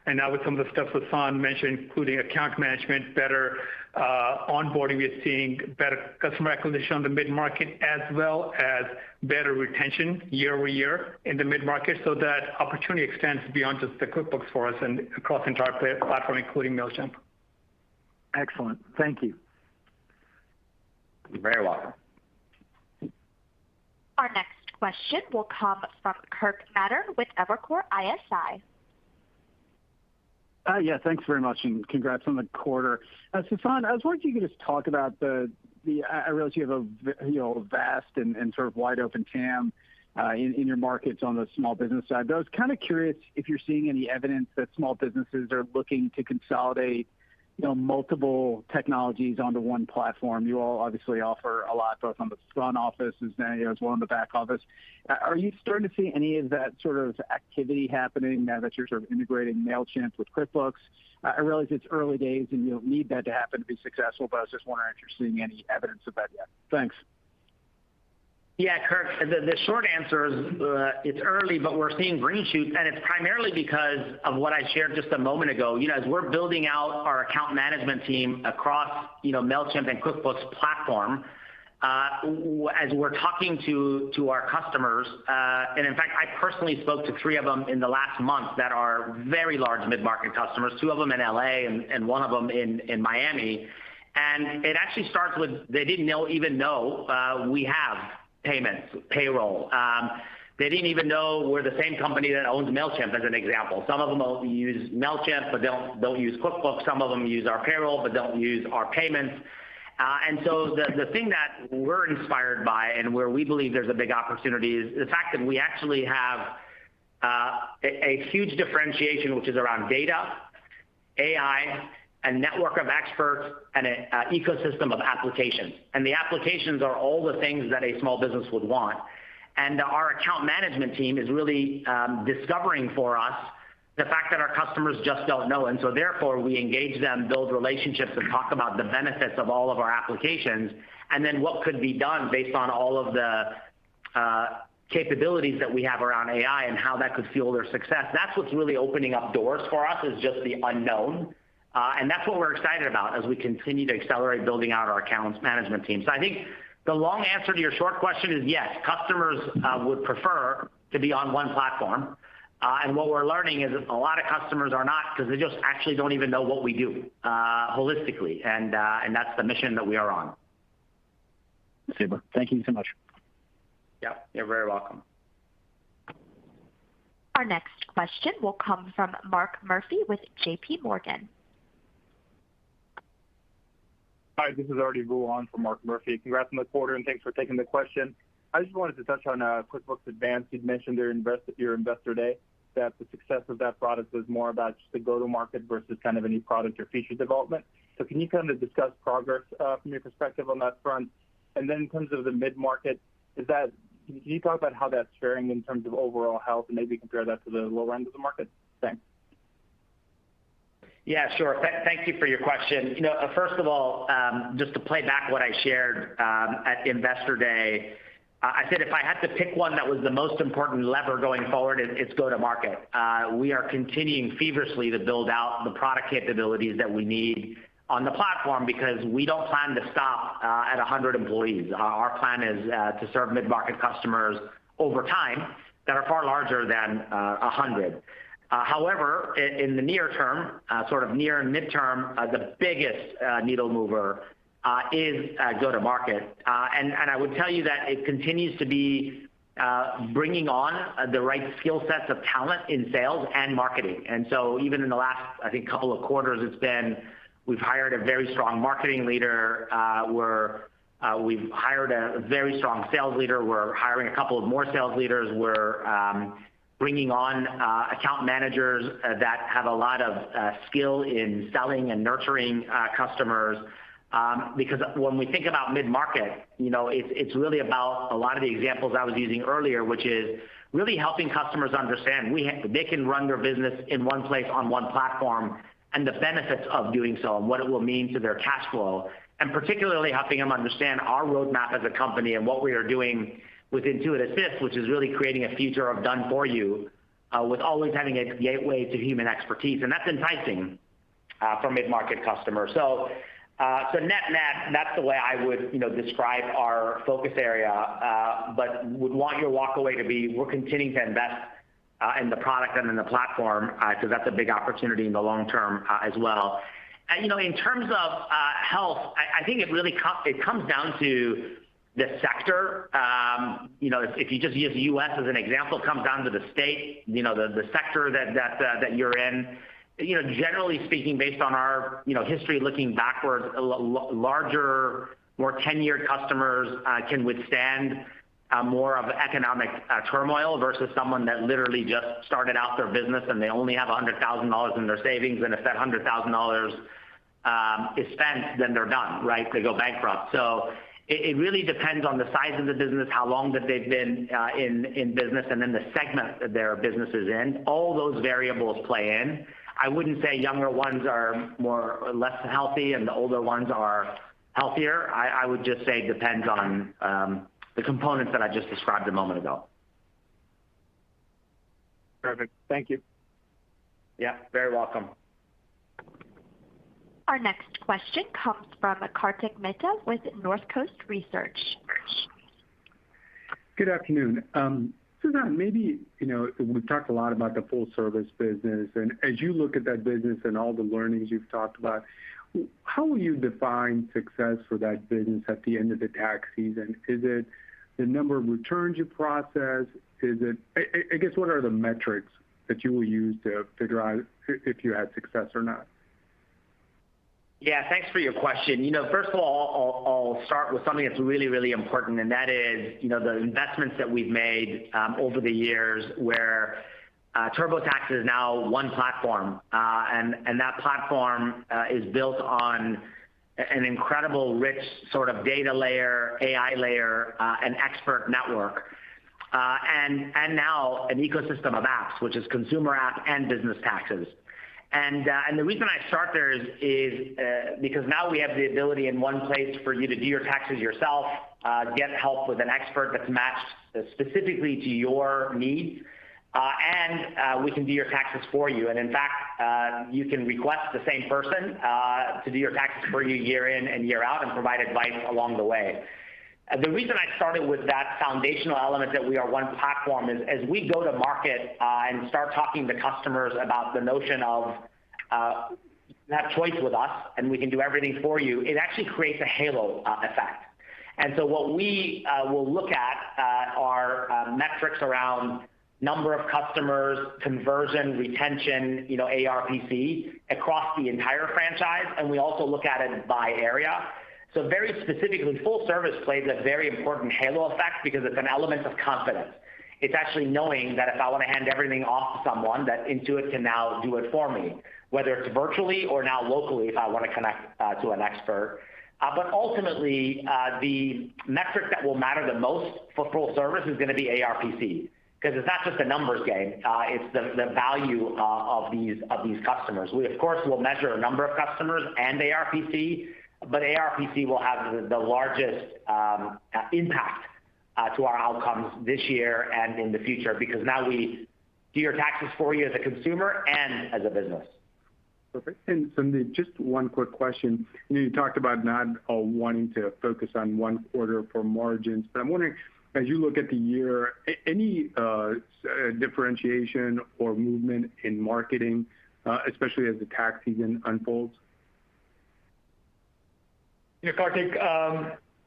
And now with some of the stuff Sasan mentioned, including account management, better onboarding, we're seeing better customer acquisition on the mid-market, as well as better retention year over year in the mid-market. So that opportunity extends beyond just the QuickBooks for us and across the entire platform, including MailChimp. Excellent. Thank you. You're very welcome. Our next question will come from Kirk Materne with Evercore ISI. Yeah, thanks very much, and congrats on the quarter. Sasan, I was wondering if you could just talk about I realize you have a vast and sort of wide open TAM in your markets on the small business side. But I was kind of curious if you're seeing any evidence that small businesses are looking to consolidate multiple technologies onto one platform. You all obviously offer a lot, both on the front office as well on the back office. Are you starting to see any of that sort of activity happening now that you're sort of integrating MailChimp with QuickBooks? I realize it's early days and you'll need that to happen to be successful, but I was just wondering if you're seeing any evidence of that yet. Thanks. Yeah, Kirk, the short answer is it's early, but we're seeing green shoots, and it's primarily because of what I shared just a moment ago. As we're building out our account management team across, MailChimp and QuickBooks platform, as we're talking to our customers, and in fact, I personally spoke to 3 of them in the last month that are very large mid-market customers, 2 of them in LA and 1 of them in Miami. And it actually starts with they didn't even know we have payments, payroll. They didn't even know we're the same company that owns MailChimp, as an example. Some of them use MailChimp, but don't use QuickBooks. Some of them use our payroll, but don't use our payments. And so the thing that we're inspired by and where we believe there's a big opportunity is the fact that we actually have a huge differentiation, which is around data, AI, a network of experts, and an ecosystem of applications. And the applications are all the things that a small business would want. And our account management team is really discovering for us the fact that our customers just don't know. And so therefore, we engage them, build relationships, and talk about the benefits of all of our applications, and then what could be done based on all of the capabilities that we have around AI and how that could fuel their success. That's what's really opening up doors for us, is just the unknown. And that's what we're excited about as we continue to accelerate building out our accounts management team. So I think the long answer to your short question is yes, customers would prefer to be on one platform. And what we're learning is a lot of customers are not, because they just actually don't even know what we do holistically. And that's the mission that we are on. Super. Thank you so much. Yeah, you're very welcome. Our next question will come from Mark Murphy with JP Morgan. Hi, this is Artie Vu on for Mark Murphy. Congrats on the quarter, and thanks for taking the question. I just wanted to touch on QuickBooks Advanced. You'd mentioned your Investor Day that the success of that product was more about just the go-to-market versus kind of any product or feature development. So can you kind of discuss progress from your perspective on that front? And then in terms of the mid-market, can you talk about how that's faring in terms of overall health and maybe compare that to the lower end of the market? Thanks. Yeah, sure. Thank you for your question. First of all, just to play back what I shared at Investor Day, I said if I had to pick one that was the most important lever going forward, it's go-to-market. We are continuing feverishly to build out the product capabilities that we need on the platform because we don't plan to stop at 100 employees. Our plan is to serve mid-market customers over time that are far larger than 100. However, in the near term, sort of near and midterm, the biggest needle mover is go-to-market. And I would tell you that it continues to be bringing on the right skill sets of talent in sales and marketing. And so even in the last, I think, couple of quarters, we've hired a very strong marketing leader. We've hired a very strong sales leader. We're hiring a couple of more sales leaders. We're bringing on account managers that have a lot of skill in selling and nurturing customers. Because when we think about mid-market, it's really about a lot of the examples I was using earlier, which is really helping customers understand they can run their business in one place on one platform and the benefits of doing so and what it will mean to their cash flow, and particularly helping them understand our roadmap as a company and what we are doing with Intuit Assist, which is really creating a future of done for you with always having a gateway to human expertise. And that's enticing for mid-market customers. So net, that's the way I would describe our focus area, but would want your walkaway to be we're continuing to invest in the product and in the platform because that's a big opportunity in the long term as well. And, in terms of health, I think it comes down to the sector. If you just use the U.S. as an example, it comes down to the state, the sector that you're in. Generally speaking, based on our history looking backwards, larger, more tenured customers can withstand more of economic turmoil versus someone that literally just started out their business and they only have $100,000 in their savings, and if that $100,000 is spent, then they're done, right? They go bankrupt. So it really depends on the size of the business, how long that they've been in business, and then the segment that their business is in. All those variables play in. I wouldn't say younger ones are more or less healthy and the older ones are healthier. I would just say it depends on the components that I just described a moment ago. Perfect. Thank you. Yeah, very welcome. Our next question comes from Kartik Mehta with Northcoast Research. Good afternoon. Sasan, maybe, we've talked a lot about the full service business, and as you look at that business and all the learnings you've talked about, how will you define success for that business at the end of the tax season? Is it the number of returns you process? I guess, what are the metrics that you will use to figure out if you had success or not? Yeah, thanks for your question. First of all, I'll start with something that's really, really important, and that is, the investments that we've made over the years where TurboTax is now one platform, and that platform is built on an incredible, rich sort of data layer, AI layer, an expert network, and now an ecosystem of apps, which is consumer app and business taxes. And the reason I start there is because now we have the ability in one place for you to do your taxes yourself, get help with an expert that's matched specifically to your needs, and we can do your taxes for you. And in fact, you can request the same person to do your taxes for you year in and year out and provide advice along the way. The reason I started with that foundational element that we are one platform is as we go to market and start talking to customers about the notion of have choice with us and we can do everything for you, it actually creates a halo effect. And so what we will look at are metrics around number of customers, conversion, retention, ARPC across the entire franchise, and we also look at it by area. So very specifically, full service plays a very important halo effect because it's an element of confidence. It's actually knowing that if I want to hand everything off to someone, that Intuit can now do it for me, whether it's virtually or now locally if I want to connect to an expert. But ultimately, the metric that will matter the most for full service is going to be ARPC, because it's not just a numbers game. It's the value of these customers. We, of course, will measure a number of customers and ARPC, but ARPC will have the largest impact to our outcomes this year and in the future, because now we do your taxes for you as a consumer and as a business. Perfect. And Sandeep, just one quick question. You talked about not wanting to focus on one quarter for margins, but I'm wondering, as you look at the year, any differentiation or movement in marketing, especially as the tax season unfolds? Kartik,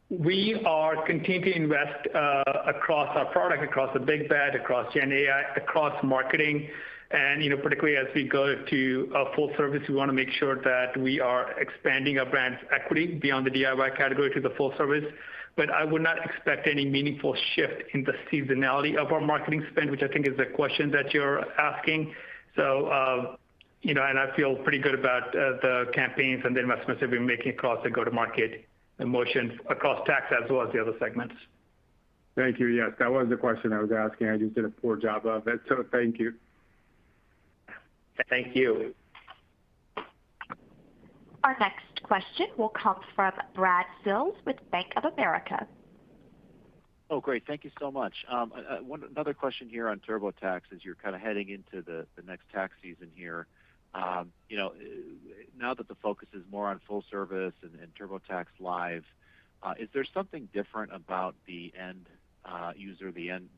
we are continuing to invest across our product, across the big bet, across Gen AI, across marketing. And particularly as we go to full service, we want to make sure that we are expanding our brand's equity beyond the DIY category to the full service. But I would not expect any meaningful shift in the seasonality of our marketing spend, which I think is the question that you're asking. So, and I feel pretty good about the campaigns and the investments that we're making across the go-to-market motions across tax as well as the other segments. Thank you. Yes, that was the question I was asking. I just did a poor job of it. So thank you. Thank you. Our next question will come from Brad Sills with Bank of America. Oh, great. Thank you so much. Another question here on TurboTax as you're kind of heading into the next tax season here. Now that the focus is more on full service and TurboTax Live, is there something different about the end user, the end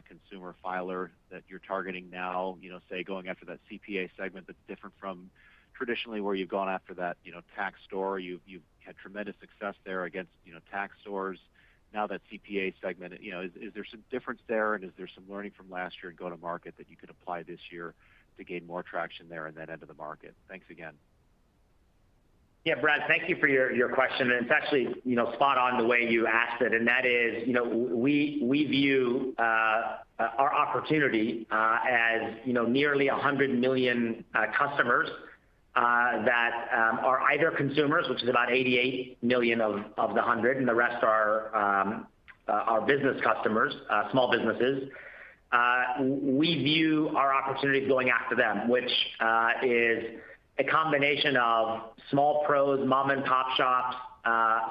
consumer filer that you're targeting now, say going after that CPA segment that's different from traditionally where you've gone after that, tax store? You've had tremendous success there against, tax stores. Now that CPA segment, is there some difference there, and is there some learning from last year in go-to-market that you could apply this year to gain more traction there in that end of the market? Thanks again. Yeah, Brad, thank you for your question. And it's actually, spot on the way you asked it. And that is, we view our opportunity as, nearly 100 million customers that are either consumers, which is about 88 million of the 100, and the rest are business customers, small businesses. We view our opportunities going after them, which is a combination of small pros, mom and pop shops.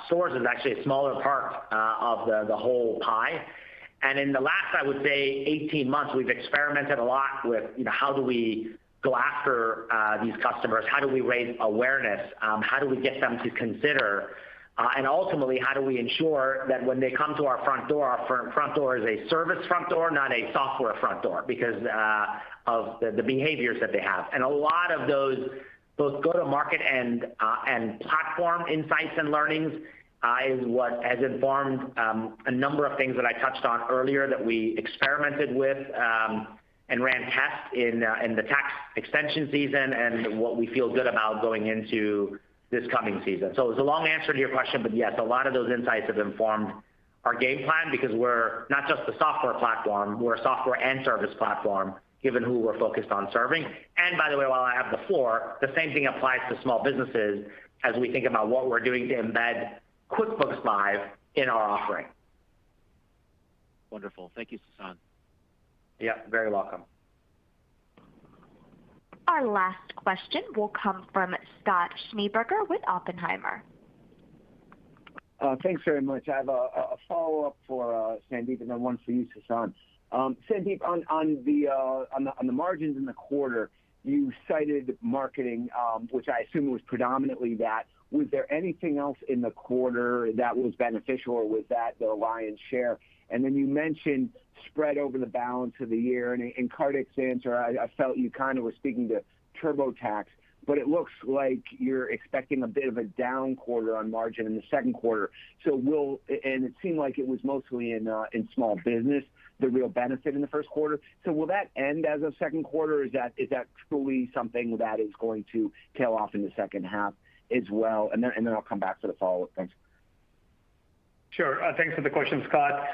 Stores is actually a smaller part of the whole pie. And in the last, I would say, 18 months, we've experimented a lot with, how do we go after these customers? How do we raise awareness? How do we get them to consider? And ultimately, how do we ensure that when they come to our front door is a service front door, not a software front door, because of the behaviors that they have. And a lot of those, both go-to-market and platform insights and learnings, is what has informed a number of things that I touched on earlier that we experimented with and ran tests in the tax extension season, and what we feel good about going into this coming season. So it was a long answer to your question, but yes, a lot of those insights have informed our game plan, because we're not just a software platform, we're a software and service platform, given who we're focused on serving. And by the way, while I have the floor, the same thing applies to small businesses as we think about what we're doing to embed QuickBooks Live in our offering. Wonderful. Thank you, Sasan. Yeah, very welcome. Our last question will come from Scott Schneeberger with Oppenheimer. Thanks very much. I have a follow-up for Sandeep, and then one for you, Sasan. Sandeep, on the margins in the quarter, you cited marketing, which I assume was predominantly that. Was there anything else in the quarter that was beneficial, or was that the lion's share? And then you mentioned spread over the balance of the year. And in Kartik's answer, I felt you kind of were speaking to TurboTax, but it looks like you're expecting a bit of a down quarter on margin in the second quarter. So and it seemed like it was mostly in small business, the real benefit in the first quarter. So will that end as of second quarter? Or is that truly something that is going to tail off in the second half as well? And then I'll come back for the follow-up. Thanks. Sure. Thanks for the question, Scott.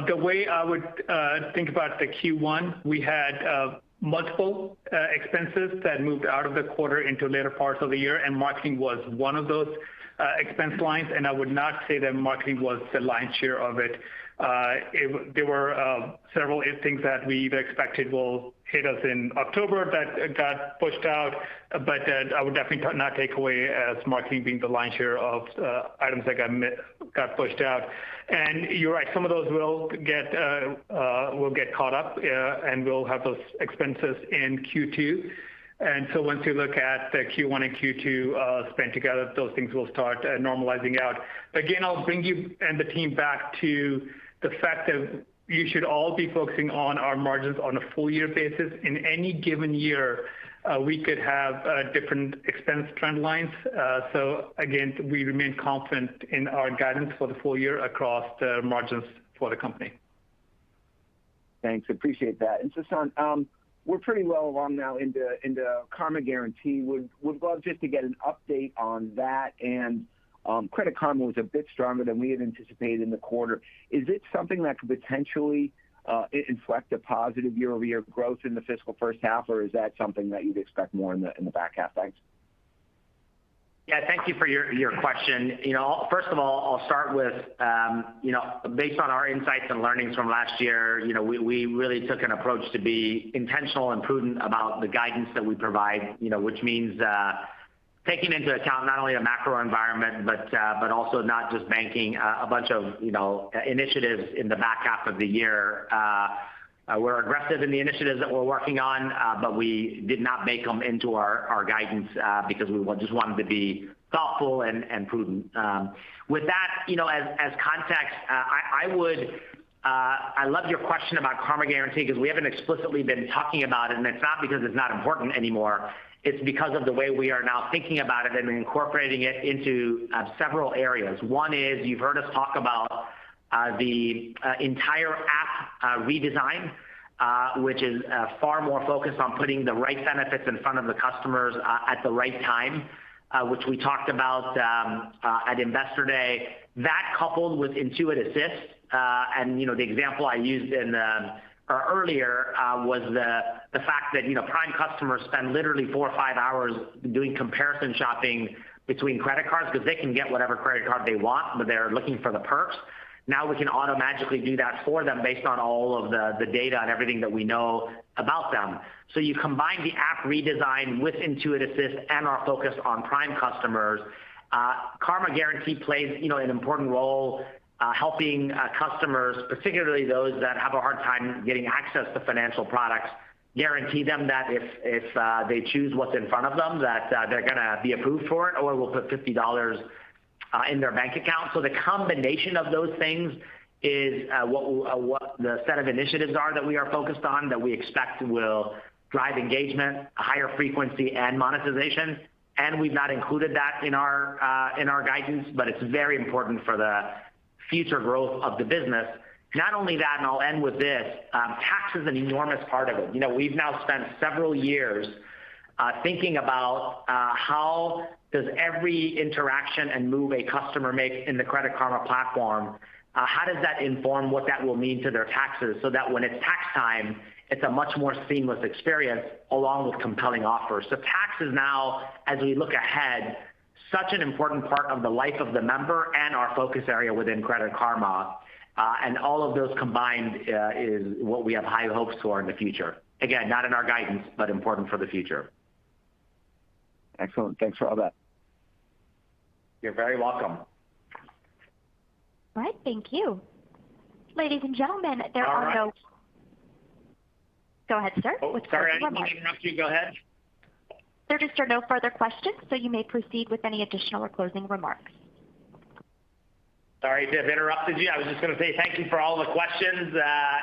The way I would think about the Q1, we had multiple expenses that moved out of the quarter into later parts of the year, and marketing was one of those expense lines, and I would not say that marketing was the lion's share of it. There were several things that we expected will hit us in October that got pushed out, but I would definitely not take away as marketing being the lion's share of items that got pushed out. And you're right, some of those will get caught up, and we'll have those expenses in Q2. And so once you look at the Q1 and Q2 spent together, those things will start normalizing out. Again, I'll bring you and the team back to the fact that you should all be focusing on our margins on a full year basis. In any given year, we could have different expense trend lines. So again, we remain confident in our guidance for the full year across the margins for the company. Thanks, appreciate that. And Sasan, we're pretty well along now into Karma Guarantee. Would love just to get an update on that. And Credit Karma was a bit stronger than we had anticipated in the quarter. Is it something that could potentially inflect a positive year-over-year growth in the fiscal first half, or is that something that you'd expect more in the back half? Thanks. Yeah, thank you for your question. First of all, I'll start with, based on our insights and learnings from last year, we really took an approach to be intentional and prudent about the guidance that we provide, which means taking into account not only a macro environment, but also not just banking a bunch of, initiatives in the back half of the year. We're aggressive in the initiatives that we're working on, but we did not bake them into our guidance because we just wanted to be thoughtful and prudent. With that, as context, I love your question about Karma Guarantee because we haven't explicitly been talking about it, and it's not because it's not important anymore. It's because of the way we are now thinking about it and incorporating it into several areas. One is you've heard us talk about the entire app redesign, which is far more focused on putting the right benefits in front of the customers at the right time, which we talked about at Investor Day. That coupled with Intuit Assist, and the example I used earlier was the fact that Prime customers spend literally 4 or 5 hours doing comparison shopping between credit cards because they can get whatever credit card they want, but they're looking for the perks. Now we can automatically do that for them based on all of the data and everything that we know about them. So you combine the app redesign with Intuit Assist and our focus on Prime customers. Karma Guarantee plays an important role helping customers, particularly those that have a hard time getting access to financial products, guarantee them that if they choose what's in front of them, that they're going to be approved for it, or we'll put $50 in their bank account. So the combination of those things is what the set of initiatives are that we are focused on that we expect will drive engagement, a higher frequency, and monetization. And we've not included that in our guidance, but it's very important for the future growth of the business. Not only that, and I'll end with this, tax is an enormous part of it. We've now spent several years thinking about how does every interaction and move a customer make in the Credit Karma platform, how does that inform what that will mean to their taxes so that when it's tax time, it's a much more seamless experience along with compelling offers. So tax is now, as we look ahead, such an important part of the life of the member and our focus area within Credit Karma. And all of those combined is what we have high hopes for in the future. Again, not in our guidance, but important for the future. Excellent. Thanks for all that. You're very welcome. All right, thank you. Ladies and gentlemen, there are no... Go ahead, sir. Oh, sorry, I didn't mean to interrupt you. Go ahead. There just are no further questions, so you may proceed with any additional or closing remarks. Sorry to have interrupted you. I was just going to say thank you for all the questions,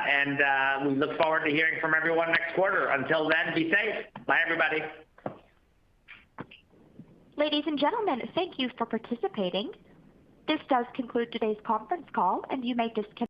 and we look forward to hearing from everyone next quarter. Until then, be safe. Bye, everybody. Ladies and gentlemen, thank you for participating. This does conclude today's conference call, and you may disconnect.